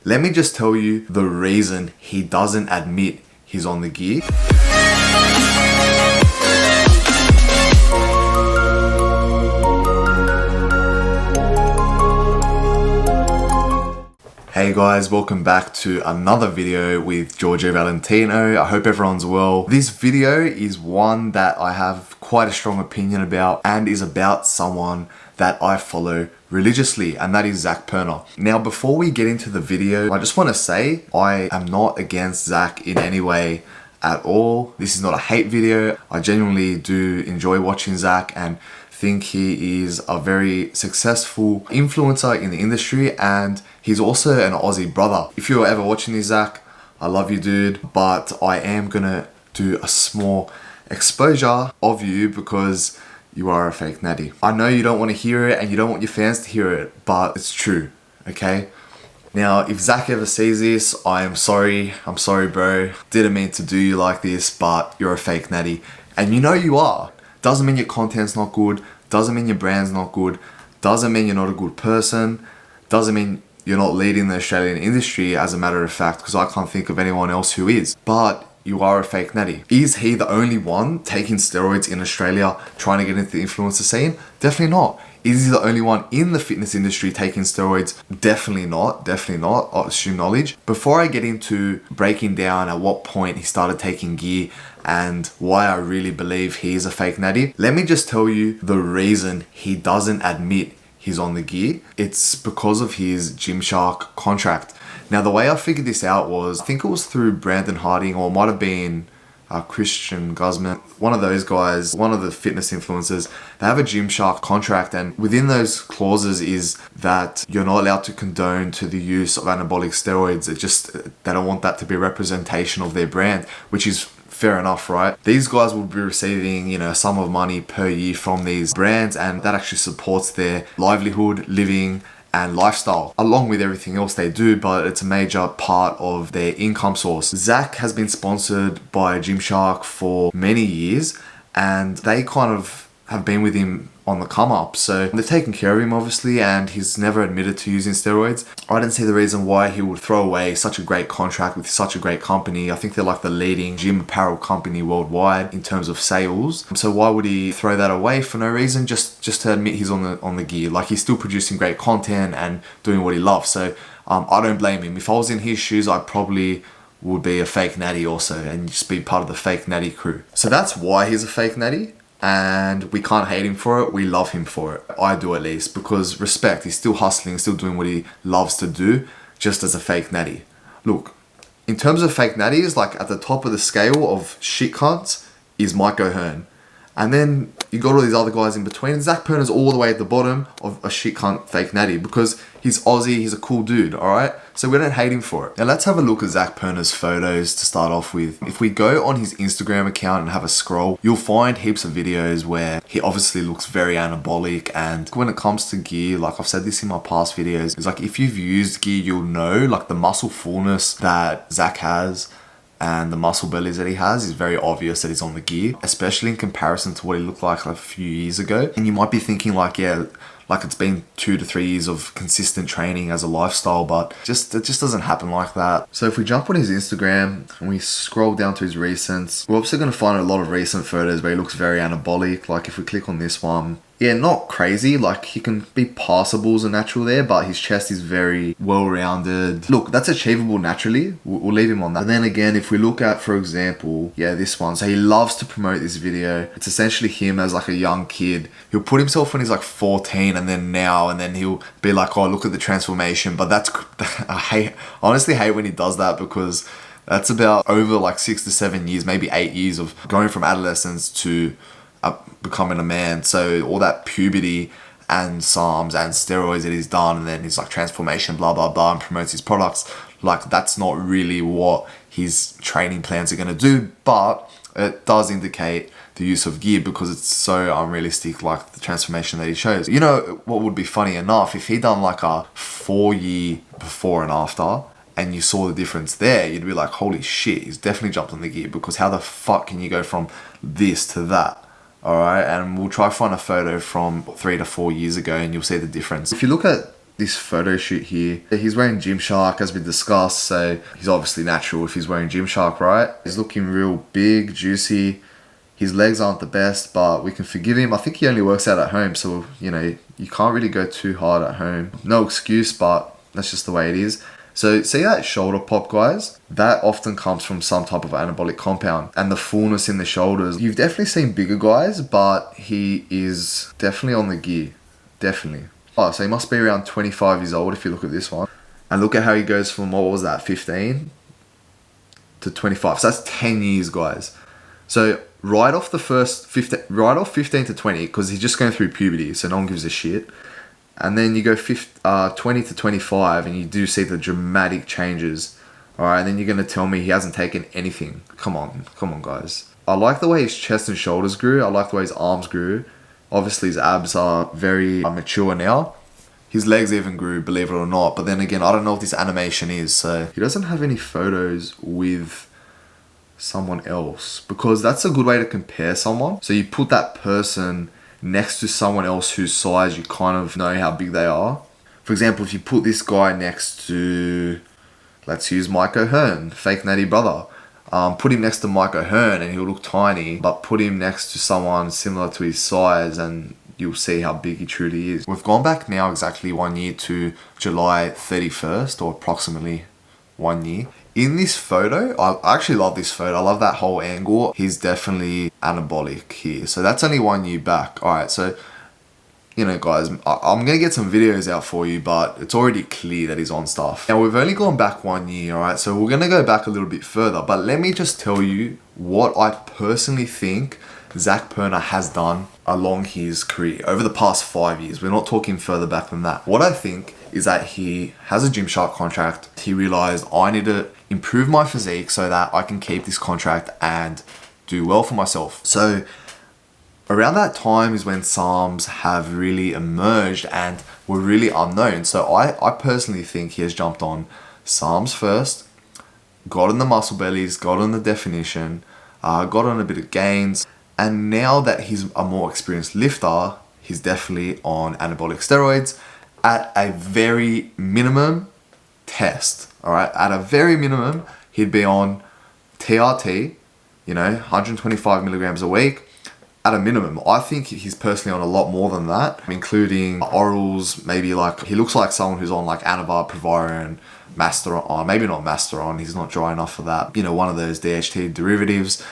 Let me just tell you the reason he doesn't admit he's on the gear. Hey guys, welcome back to another video with Giorgio Valentino. I hope everyone's well. This video is one that I have quite a strong opinion about and is about someone that I follow religiously, and that is Zac Perna. Now, before we get into the video, I just want to say I am not against Zac in any way at all. This is not a hate video. I genuinely do enjoy watching Zac and think he is a very successful influencer in the industry, and he's also an Aussie brother. If you're ever watching this, Zac, I love you, dude, but I am gonna do a small exposure of you because you are a fake natty. I know you don't want to hear it and you don't want your fans to hear it, but it's true, okay? Now, if Zac ever sees this, I am sorry. I'm sorry, bro. Didn't mean to do you like this, but you're a fake natty. And you know you are. Doesn't mean your content's not good. Doesn't mean your brand's not good. Doesn't mean you're not a good person. Doesn't mean you're not leading the Australian industry, as a matter of fact, because I can't think of anyone else who is. But you are a fake natty. Is he the only one taking steroids in Australia trying to get into the influencer scene? Definitely not. Is he the only one in the fitness industry taking steroids? Definitely not. Definitely not. I assume knowledge. Before I get into breaking down at what point he started taking gear and why I really believe he is a fake natty, let me just tell you the reason he doesn't admit he's on the gear. It's because of his Gymshark contract. Now, the way I figured this out was, I think it was through Brandon Harding, or it might have been Christian Guzman, one of those guys, one of the fitness influencers. They have a Gymshark contract, and within those clauses is that you're not allowed to condone to the use of anabolic steroids. They don't want that to be a representation of their brand, which is fair enough, right? These guys will be receiving, a sum of money per year from these brands, and that actually supports their livelihood, living, and lifestyle, along with everything else they do, but it's a major part of their income source. Zac has been sponsored by Gymshark for many years, and they kind of have been with him on the come up. So they're taking care of him, obviously, and he's never admitted to using steroids. I don't see the reason why he would throw away such a great contract with such a great company. I think they're like the leading gym apparel company worldwide in terms of sales. So why would he throw that away for no reason? Just to admit he's on the gear. Like, he's still producing great content and doing what he loves. So I don't blame him. If I was in his shoes, I probably would be a fake natty also and just be part of the fake natty crew. So that's why he's a fake natty. And we can't hate him for it, we love him for it. I do, at least, because respect, he's still hustling, still doing what he loves to do, just as a fake natty. Look, in terms of fake natties, like at the top of the scale of shit cunts is Mike O'Hearn. And then you got all these other guys in between. Zac Perna's all the way at the bottom of a shit cunt fake natty because he's Aussie, he's a cool dude, alright? So we don't hate him for it. Now let's have a look at Zac Perna's photos to start off with. If we go on his Instagram account and have a scroll, you'll find heaps of videos where he obviously looks very anabolic, and when it comes to gear, like I've said this in my past videos, it's like if you've used gear, you'll know like the muscle fullness that Zac has and the muscle bellies that he has is very obvious that he's on the gear, especially in comparison to what he looked like a few years ago. And you might be thinking like, yeah, like it's been 2 to 3 years of consistent training as a lifestyle, but it just doesn't happen like that. So if we jump on his Instagram and we scroll down to his recents, we're obviously going to find a lot of recent photos where he looks very anabolic. Like if we click on this one, yeah, not crazy, like he can be passable as a natural there, but his chest is very well-rounded. Look, that's achievable naturally, we'll leave him on that. And then again, if we look at, for example, yeah, this one, so he loves to promote this video. It's essentially him as like a young kid. He'll put himself when he's like 14 and then now, and then he'll be like, oh, look at the transformation. But that's, honestly hate when he does that, because that's about over like 6 to 7 years, maybe 8 years of going from adolescence to becoming a man. So all that puberty and SARMs and steroids that he's done, and then his like transformation, blah blah blah, and promotes his products, like that's not really what his training plans are going to do. But it does indicate the use of gear because it's so unrealistic, like the transformation that he shows. You know what would be funny enough, if he done like a 4-year before and after, and you saw the difference there, you'd be like, holy shit, he's definitely jumped on the gear, because how the fuck can you go from this to that? Alright, and we'll try to find a photo from 3 to 4 years ago and you'll see the difference. If you look at this photo shoot here. He's wearing Gymshark as we discussed, so he's obviously natural if he's wearing Gymshark, right? He's looking real big, juicy. His legs aren't the best, but we can forgive him. I think he only works out at home, so, you know, you can't really go too hard at home. No excuse, but that's just the way it is. So see that shoulder pop, guys? That often comes from some type of anabolic compound. And the fullness in the shoulders. You've definitely seen bigger guys, but he is definitely on the gear. Definitely. Oh, so he must be around 25 years old if you look at this one. And look at how he goes from, what was that, 15 to 25. So that's 10 years, guys. So right off 15 to 20, because he's just going through puberty, so no one gives a shit. And then you go 20 to 25 and you do see the dramatic changes. Alright, and then you're going to tell me he hasn't taken anything. Come on guys. I like the way his chest and shoulders grew. I like the way his arms grew. Obviously his abs are very mature now. His legs even grew, believe it or not. But then again, I don't know what this animation is. So he doesn't have any photos with someone else, because that's a good way to compare someone. So you put that person next to someone else whose size you kind of know how big they are. For example, if you put this guy next to, let's use Mike O'Hearn, fake Natty brother. Put him next to Mike O'Hearn and he'll look tiny, but put him next to someone similar to his size and you'll see how big he truly is. We've gone back now exactly 1 year to July 31st, or approximately 1 year. In this photo, I actually love this photo. I love that whole angle. He's definitely anabolic here. So that's only 1 year back. All right, so, you know, guys, I'm going to get some videos out for you, but it's already clear that he's on stuff. Now, we've only gone back 1 year, all right? So we're going to go back a little bit further, but let me just tell you what I personally think Zac Perna has done along his career over the past 5 years. We're not talking further back than that. What I think is that he has a Gymshark contract. He realized, I need to improve my physique so that I can keep this contract and do well for myself. So around that time is when SARMs have really emerged and were really unknown. So I personally think he has jumped on SARMs first, got on the muscle bellies, got on the definition, got on a bit of gains. And now that he's a more experienced lifter, he's definitely on anabolic steroids at a very minimum test. All right, at a very minimum, he'd be on TRT, you know, 125 milligrams a week. At a minimum, I think he's personally on a lot more than that, including orals. Maybe like, he looks like someone who's on like Anavar, Proviron, Masteron, maybe not Masteron, he's not dry enough for that. You know, one of those DHT derivatives.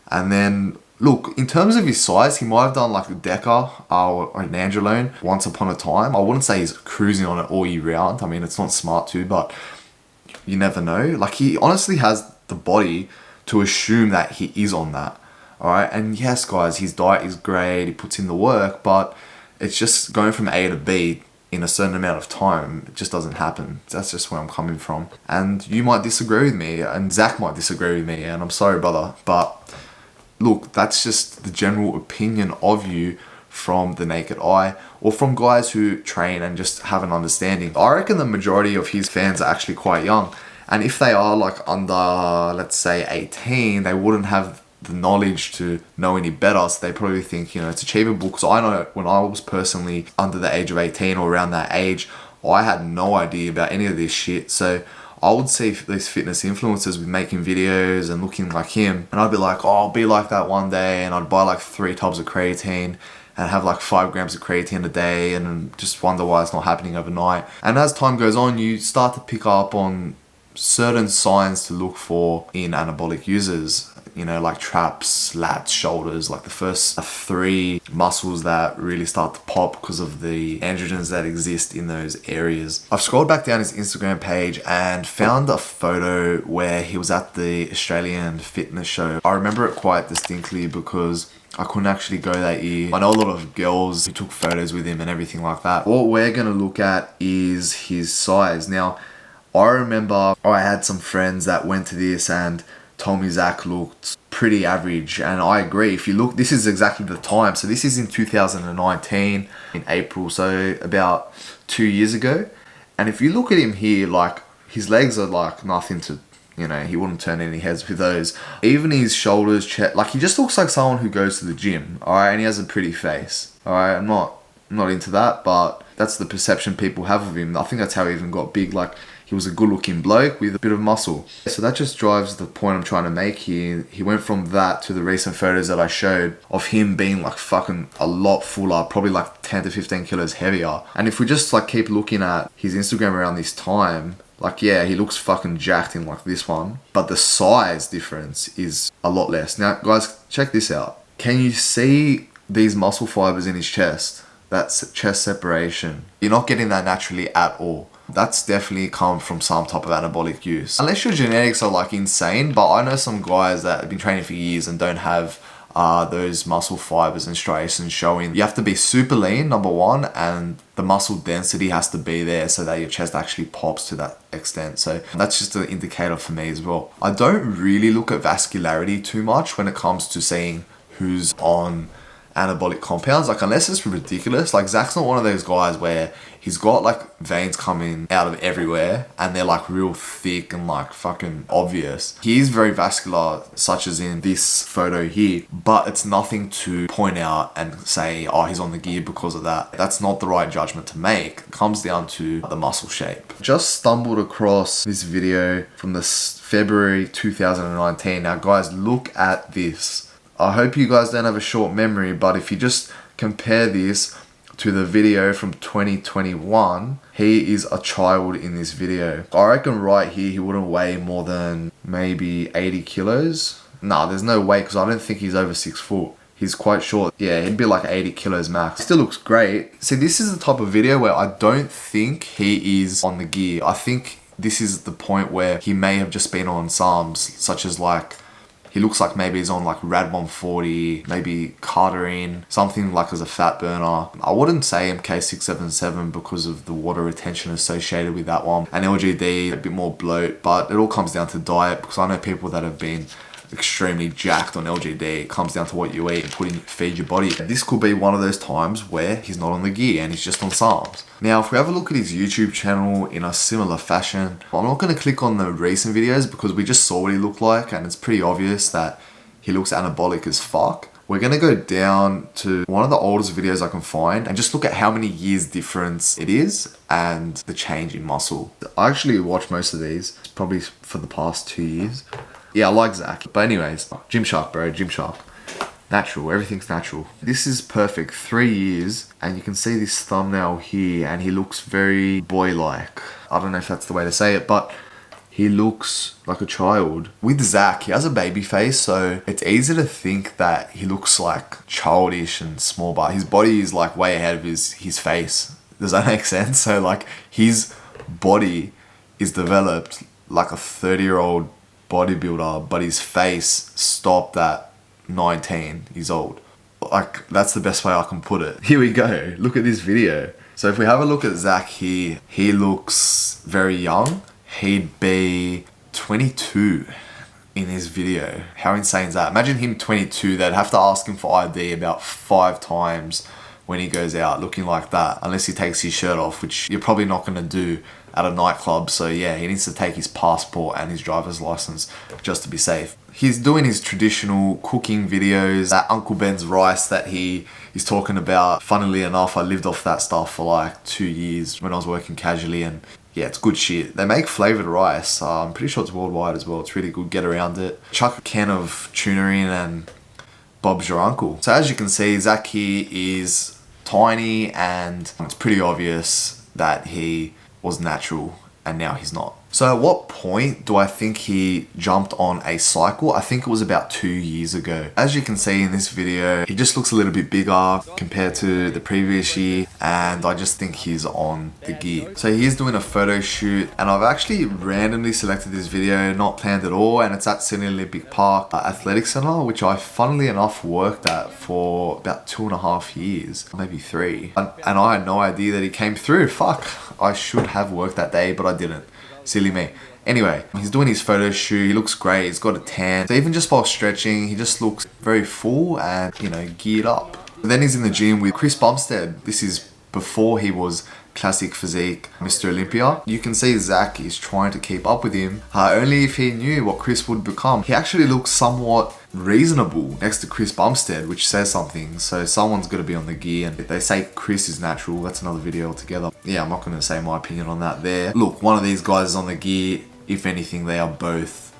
And then, look, in terms of his size, he might have done like a Deca or an Androlone once upon a time. I wouldn't say he's cruising on it all year round. I mean, it's not smart to, but you never know. Like, he honestly has the body to assume that he is on that. All right, and yes, guys, his diet is great. He puts in the work, but it's just going from A to B in a certain amount of time. It just doesn't happen. That's just where I'm coming from. And you might disagree with me, and Zac might disagree with me, and I'm sorry, brother, but look, that's just the general opinion of you from the naked eye, or from guys who train and just have an understanding. I reckon the majority of his fans are actually quite young, and if they are like under, let's say 18, they wouldn't have the knowledge to know any better, so they probably think, you know, it's achievable. Because I know when I was personally under the age of 18 or around that age, I had no idea about any of this shit. So I would see these fitness influencers with making videos and looking like him, and I'd be like, oh, I'll be like that one day, and I'd buy like 3 tubs of creatine and have like 5 grams of creatine a day, and just wonder why it's not happening overnight. And as time goes on, you start to pick up on certain signs to look for in anabolic users. You know, like traps, lats, shoulders, like the first 3 muscles that really start to pop because of the androgens that exist in those areas. I've scrolled back down his Instagram page and found a photo where he was at the Australian fitness show. I remember it quite distinctly because I couldn't actually go that year. I know a lot of girls who took photos with him and everything like that. What we're going to look at is his size. Now, I remember I had some friends that went to this and told me Zac looked pretty average, and I agree. If you look, this is exactly the time. So this is in 2019 in April, so about 2 years ago. And if you look at him here, like his legs are like nothing to, you know, he wouldn't turn any heads with those. Even his shoulders, chest, like he just looks like someone who goes to the gym. All right, and he has a pretty face. All right, I'm not into that, but That's the perception people have of him. I think that's how he even got big. Like, he was a good looking bloke with a bit of muscle. So that just drives the point I'm trying to make here. He went from that to the recent photos that I showed of him being like fucking a lot fuller, probably like 10 to 15 kilos heavier. And if we just like keep looking at his Instagram around this time, like, yeah, he looks fucking jacked in like this one, but the size difference is a lot less. Now, guys, check this out. Can you see these muscle fibers in his chest? That's chest separation. You're not getting that naturally at all. That's definitely come from some type of anabolic use. Unless your genetics are like insane, but I know some guys that have been training for years and don't have those muscle fibers and striations showing. You have to be super lean, number one, and the muscle density has to be there so that your chest actually pops to that extent. So that's just an indicator for me as well. I don't really look at vascularity too much when it comes to seeing who's on anabolic compounds, like unless it's ridiculous. Like Zac's not one of those guys where he's got like veins coming out of everywhere and they're like real thick and like fucking obvious. He is very vascular, such as in this photo here, but it's nothing to point out and say, oh, he's on the gear because of that. That's not the right judgment to make. It comes down to the muscle shape. Just stumbled across this video from this February 2019. Now guys, look at this. I hope you guys don't have a short memory, but if you just compare this to the video from 2021, he is a child in this video. I reckon right here, he wouldn't weigh more than maybe 80 kilos. Nah, there's no way, because I don't think he's over 6 foot. He's quite short. Yeah, he'd be like 80 kilos max. He still looks great. See, this is the type of video where I don't think he is on the gear. I think this is the point where he may have just been on SARMs, such as like, he looks like maybe he's on like Rad 140, maybe Carterine, something like as a fat burner. I wouldn't say MK677 because of the water retention associated with that one. And LGD, a bit more bloat, but it all comes down to diet, because I know people that have been extremely jacked on LGD. It comes down to what you eat and feed your body. This could be one of those times where he's not on the gear and he's just on SARMs. Now, if we have a look at his YouTube channel in a similar fashion, I'm not going to click on the recent videos because we just saw what he looked like and it's pretty obvious that he looks anabolic as fuck. We're going to go down to one of the oldest videos I can find and just look at how many years difference it is and the change in muscle. I actually watched most of these, probably for the past 2 years. Yeah, I like Zac. But anyways, Gymshark, bro, Gymshark. Natural, everything's natural. This is perfect, 3 years, and you can see this thumbnail here, and he looks very boy-like. I don't know if that's the way to say it, but he looks like a child. With Zac, he has a baby face, so it's easy to think that he looks like childish and small, but his body is like way ahead of his face. Does that make sense? So like, his body is developed like a 30-year-old bodybuilder, but his face stopped at 19 years old. Like, that's the best way I can put it. Here we go. Look at this video. So if we have a look at Zac here, he looks very young. He'd be 22 in this video. How insane is that? Imagine him 22. They'd have to ask him for ID about 5 times when he goes out looking like that, unless he takes his shirt off, which you're probably not going to do at a nightclub. So yeah, he needs to take his passport and his driver's license just to be safe. He's doing his traditional cooking videos, that Uncle Ben's rice that he is talking about. Funnily enough, I lived off that stuff for like 2 years when I was working casually, and yeah, it's good shit. They make flavored rice. I'm pretty sure it's worldwide as well. It's really good. Get around it. Chuck a can of tuna in and Bob's your uncle. So as you can see, Zac here is tiny, and it's pretty obvious that he was natural and now he's not. So at what point do I think he jumped on a cycle? I think it was about 2 years ago. As you can see in this video, he just looks a little bit bigger compared to the previous year, and I just think he's on the gear. So he's doing a photo shoot, and I've actually randomly selected this video, not planned at all, and it's at Sydney Olympic Park Athletic Centre, which I funnily enough worked at for about 2.5 years, maybe 3. And I had no idea that he came through. Fuck, I should have worked that day, but I didn't. Silly me. Anyway, he's doing his photo shoot. He looks great. He's got a tan. So even just while stretching, he just looks very full and, you know, geared up. And then he's in the gym with Chris Bumstead. This is before he was classic physique, Mr. Olympia. You can see Zac is trying to keep up with him. Only if he knew what Chris would become. He actually looks somewhat reasonable next to Chris Bumstead, which says something. So someone's got to be on the gear, and they say Chris is natural. That's another video altogether. Yeah, I'm not going to say my opinion on that there. Look, one of these guys is on the gear. If anything, they are both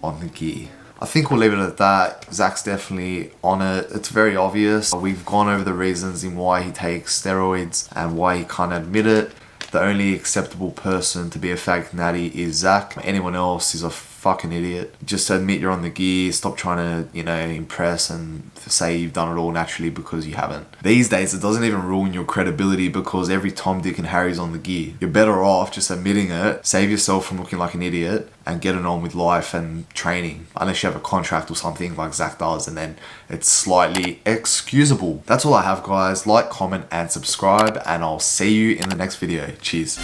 on the gear. I think we'll leave it at that. Zac's definitely on it. It's very obvious. We've gone over the reasons in why he takes steroids and why he can't admit it. The only acceptable person to be a fake natty is Zac. Anyone else is a fucking idiot. Just admit you're on the gear. Stop trying to, impress and say you've done it all naturally, because you haven't. These days, it doesn't even ruin your credibility because every Tom, Dick and Harry's on the gear. You're better off just admitting it, save yourself from looking like an idiot, and getting on with life and training. Unless you have a contract or something like Zac does, and then it's slightly excusable. That's all I have, guys. Like, comment, and subscribe, and I'll see you in the next video. Cheers.